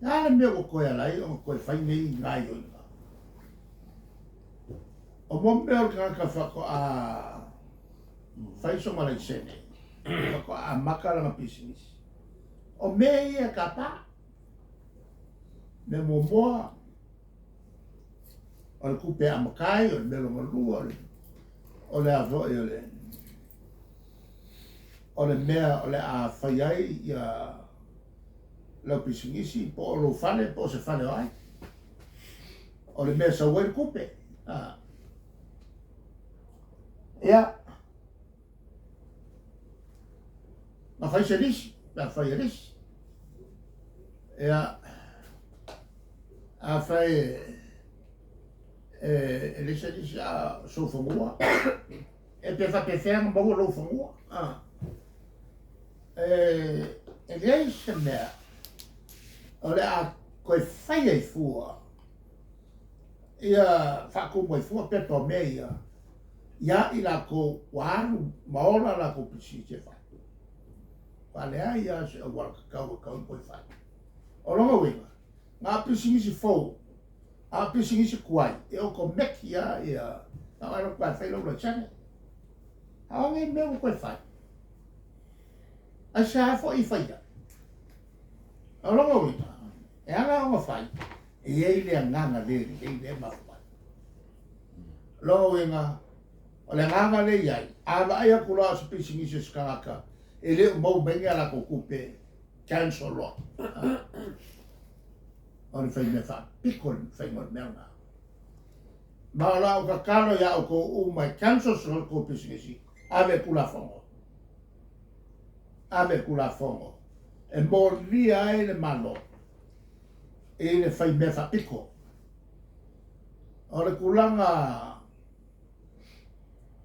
Nā le mea o koe alai, o koe whai nei ngai o inga. O mo mea o ka whako a whai so malai sene. Whako a makaranga pisinisi. O mea ia ka pā. Me mo moa. O le kupe a makai, o le melonga lua, o le avoi o le. O le mea, o le a whai ai ia lau pisingisi, po o lo fale, po se fale ai. O le mea sa wai kupe. Ia. Ma whai se risi, ma whai risi. Ia. A whai e le se risi a sofangua. E pe wha pe whenga maua lo fangua. E lei se mea. O le a koe whai ai fua. Ia whako mai fua pepa o mea ia. Ia i la ko waru maola la ko pisi te whai. Wale ia se a wala kakau koe whai. O longa winga. Ngā pisingisi fau. A pisingisi kuai. E o ko meki ia. Nā wai roko ai whailau la chane. Hao ngai mea o koe whai. Ai se hafo i whaia. O longa winga. E anga o ma whai. E ei lea nganga leri. E lea ma whai. Longa winga. O le nganga le iai. Awa ai a kula sa pisingisi skaraka. E le mau bengi ala ko kupe. Cancel lo. O le whai mea wha. Pikon whai ngon mea ngā. Ma la o ka kano ia o ko umai cancel so ko pisingisi. Ave kula fongo. Ave kula fongo. E mo lia e le malo. E le whai mea wha piko. O le kulanga.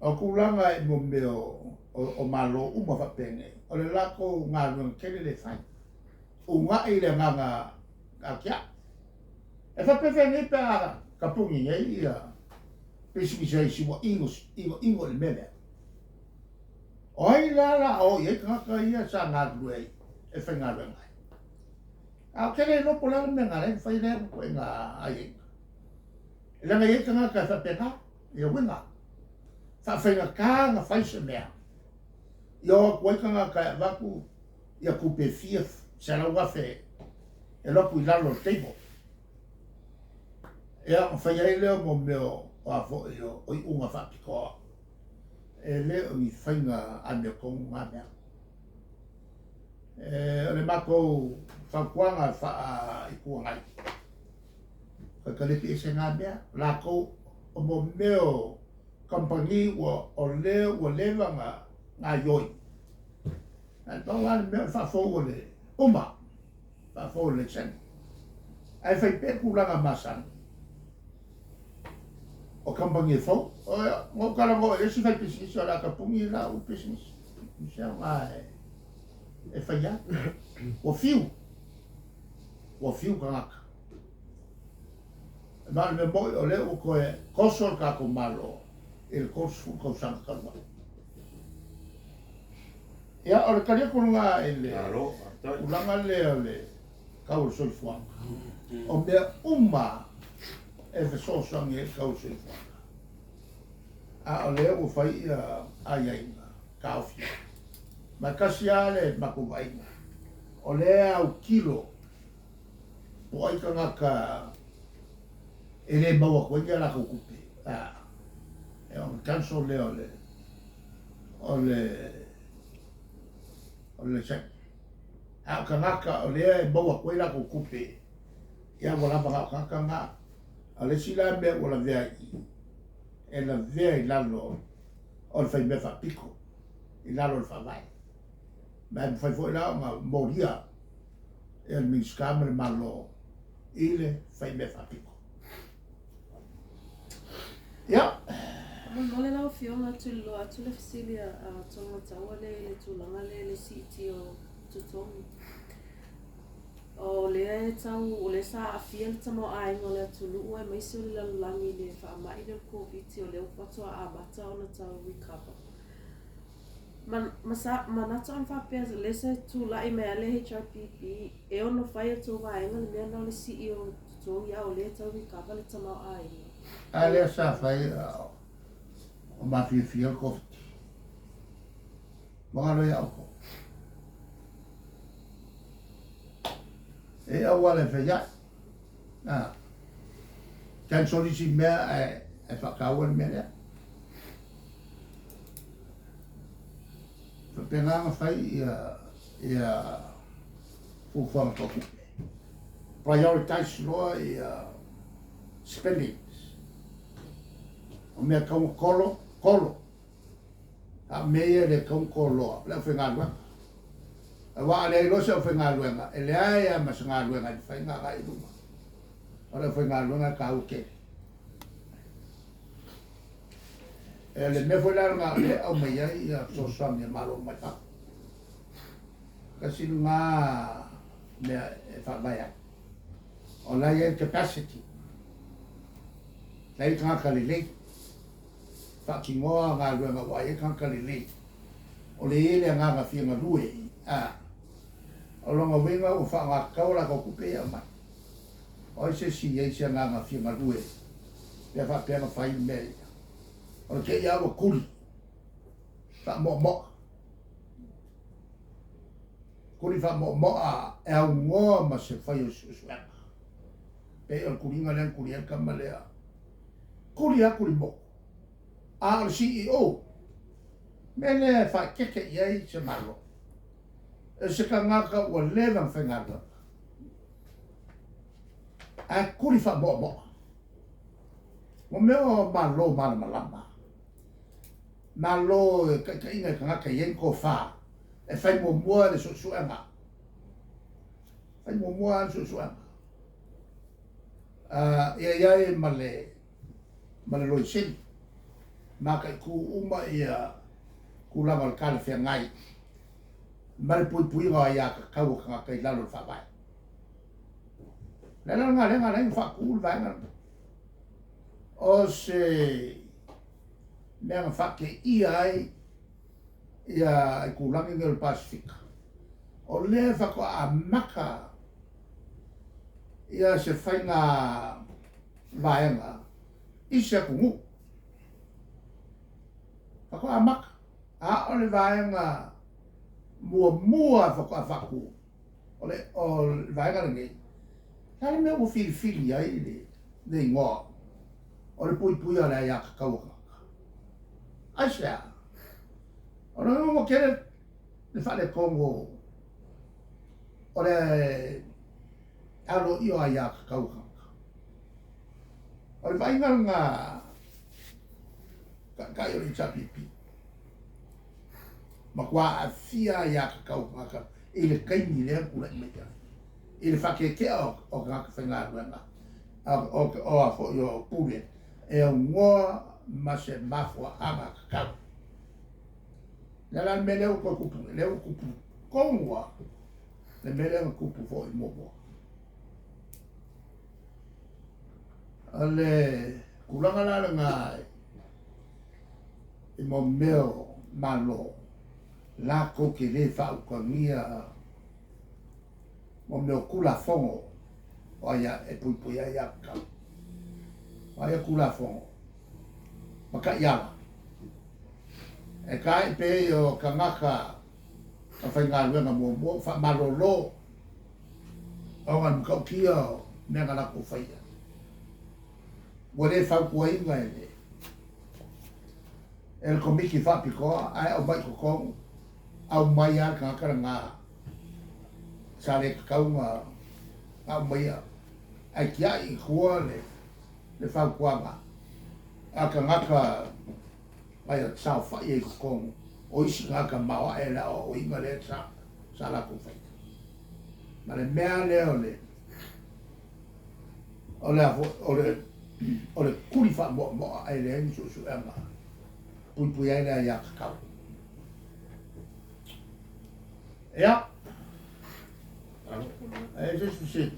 O kulanga e mo meo o malo uma wha pene. O le lako ngā ruang kene le whai. O ngā i le nganga a kia. E wha pewe ngai pe a ka pungi ngai ia. Pisingisi ai siwa ingo le mele. O ai la o iei kaka ia sa ngā ruei. E whai ngā ruang ai. A kere no pola le menga le whai le ko e ngā ai. E langa iei kaka wha pena. Ia winga. Wha whainga kā ngā whai se mea. Ia koe kanga ka waku. Ia kupe fia se lau wafe. E lopu i lalo teibo. Ia whai ai leo mo meo. O a fo o i unga wha pikoa. E leo i whainga ane kongu ngā mea. O le mako whakuanga wha i kua ngai. Ka kalipi e se ngā mea. Lako o mo meo. Kampani o leo o lewanga ngā yoi. Nā tau ngā mea whafou o le uma. Whafou o le sen. Ai whai peku langa masan. O kampani e fau. Ngō karango e resi whai pisinisi o la ka pungi la u pisinisi. Misea ngā e whai ya. O fiu. O fiu ka ngaka. Mā me moi o leo koe kosor ka ko malo. E le kosu ko sanga kalma. Ia o le karia kurunga e le ulanga le o le kaur soi fuanga. O mea uma e fesosangi e kaur soi fuanga. A o leo o whai a iainga, ka ofia. Ma kasi a le maku wainga. O lea au kilo po aika ngaka e le maua kwenga la kukupe. E on cancel le le sek. A kanaka o lea e maua kwenga ko kupe. Ia wala banga o kanaka ngā. A le sila mea wala vea i. E la vea i lalo o le whai mea wha piko. I lalo le wha vai. Ma e mwhai fwoi lao ngā moria. E le minskama le malo. I le whai mea wha piko. Ia. Mole lau fionga tu lo atu le fisili a tonga taua le tulanga le siti o tutongi. O lea e tau, o le sa afia le tamo ainga o le atulu ua e maisi o le lalulangi le wha amai le COVID o le upatua a bata o na tau recover. Manato am whapea le se tūlai mea le HRPP e ono whai atu waenga le mea nao le CEO tutongi au le tau i kapa le tamau ai. A lea sa whai o mawhiwhia kofti. Mga loia au ko. E au wale whaiai. Kan solisi mea e whakaua mea lea. Whapenganga whai ia fuwhanga toku. Prioritize loa ia spendings. O mea kaunga kolo. A mea le kaunga koloa. Lea whengaluenga. A waa le ilosa o whengaluenga. E lea ia mas ngaluenga i whainga ka i luma. O le whengaluenga ka uke. E le me foi larga le au mai ai ia sosoami e malo mai ta. Kasi ngā mea e whaamai ai. O lai e capacity. Lai kāka li lei. Whaki ngoa ngā luenga wai e kāka li lei. O le ele ngā ngā whianga lue. O longa wenga o wha ngā kaula ka kupe a mai. O se si e se ngā ngā whianga lue. Pea wha pēna whai mea. O le kei awa kuri. Wha mo. Kuri wha mo e au ngoa ma se whai o susuanga. Pe o kuringa lean kuri e kama lea. Kuri a kuri mo. A o CEO. Mene wha keke iei se malo. E se ka ngaka ua levan whengata. A kuri wha mo. Mo meo malo mana malama. Malo ka inga ka ngaka ien ko wha. E whai mo mua le susuanga. Whai mo mua le susuanga. Ia male loi sini. Maka ku uma ia ku lama le kale whea ngai. Mare pui ngā ia ka kau ka ngaka i lalo le whawai. Lena ngā lenga whakulu vaenga. O se mea ngā whake ia ai ia i ku langi ngel Pasifika. O le whako a maka ia se whai ngā vaenga i se kungu. Whako a maka. A o le vaenga mua whako a whaku. O le vaenga rangi. Kale mea o fili ai le ingoa. O le pui a le aia kakau. Aisea. O le mo kere le whale Kongo. O le alo i o aia kakau. O le vaenga ngā kai o le HRPP. Ma kua a fia ia kakau ngaka. I le kaini lea kula i mea. I le whakekea o ngaka whainga ruenga. O a fo i o pule. E o ngoa ma se mafua anga kakau. Nela me leo ko kupu. Leo kupu kongua. Le me leo kupu fo i momo. Ale kulanga la ngai. I mo meo malo. La ko ke le fa ko mia. Mo meo kula fongo. Oia e pui ia ka. Oia kula fongo. Maka ia. E kai pe o kangaka. Ka whainga luenga mo fa malolo. O ngan kau kia mea ngana ko whaia. Wale whau kua inga e le. E le komiki whapikoa, ai au mai kokong, au mai a ka akara ngā. Sare kakau ngā, au mai a. Ai kia i kua le whau kua ngā. A ka ngaka, mai a tsau whai e kokong, o isi ngaka mawa e la o inga le sa la ko whai. Ma le mea leo le, o le kuri wha moa ai le engi su e ngā. Pui ai le ia kakau. Ea. E jesu si.